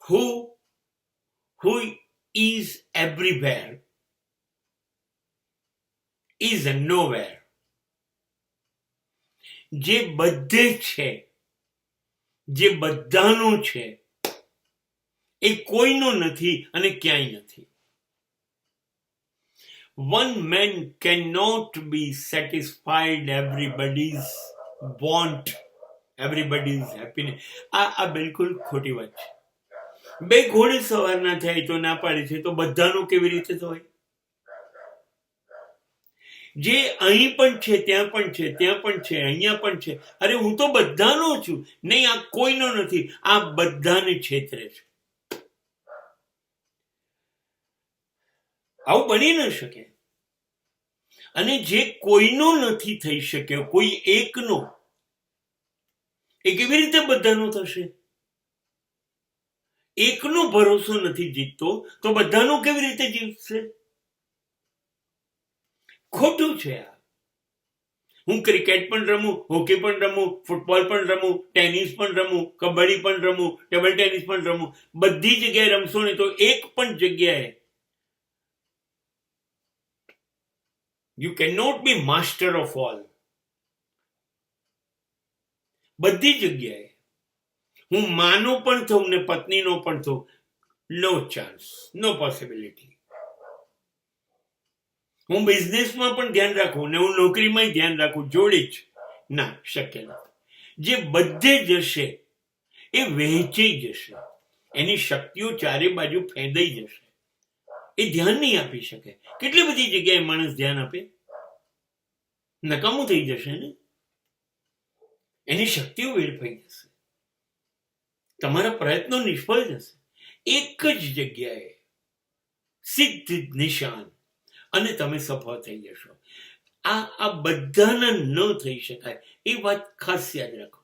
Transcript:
who is everywhere is nowhere. જે બધે છે, જે બધાનું છે, એ કોઈનો નથી અને ક્યાંય નથી. One man cannot be satisfied everybody's want, everybody's happiness. આ બિલકુલ ખોટી વાત છે. બે ઘોડે સવાર ના થાય તો ના પાડે છે, તો બધાનું કેવી રીતે હોય? જે અહીં પણ છે, ત્યાં પણ છે, ત્યાં પણ છે, અહીંયા પણ છે. અરે હું તો બધાનો છું. નહીં, આ કોઈનો નથી, આ બધાને છેતરે છે. આવું બની ન શકે. અને જે કોઈનો નથી થઈ શક્યો, કોઈ એકનો, એ કેવી રીતે બધાનો થશે? એકનો ભરોસો નથી જીતતો તો બધાનો કેવી રીતે જીતશે? ખોટું છે આ. હું ક્રિકેટ પણ રમું, હોકી પણ રમું, ફૂટબોલ પણ રમું, ટેનિસ પણ રમું, કબડ્ડી પણ રમું, ટેબલ ટેનિસ પણ રમું. બધી જગ્યાએ રમશો ને તો એક પણ જગ્યાએ you cannot be master of all. બધી જગ્યાએ હું માનો પણ થઉં ને પત્નીનો પણ થઉં, નો ચાન્સ, નો પોસિબિલિટી. હું બિઝનેસમાં પણ ધ્યાન રાખું ને હું નોકરીમાં ધ્યાન રાખું, જોડે જ, ના, શક્ય નથી. જે બધે જશે એ વહેંચાઈ જશે, એની શક્તિઓ ચારે બાજુ ફેંદાઈ જશે, એ ધ્યાન નહીં આપી શકે. કેટલી બધી જગ્યાએ માણસ ધ્યાન આપે, નકામું થઈ જશે ને, એની શક્તિઓ વેડફાઈ જશે, તમારા પ્રયત્નો નિષ્ફળ જશે. એક જ જગ્યાએ સિદ્ધ નિશાન અને તમે સફળ થઈ જશો. આ બધાના ન થઈ શકાય, એ વાત ખાસ યાદ રાખો.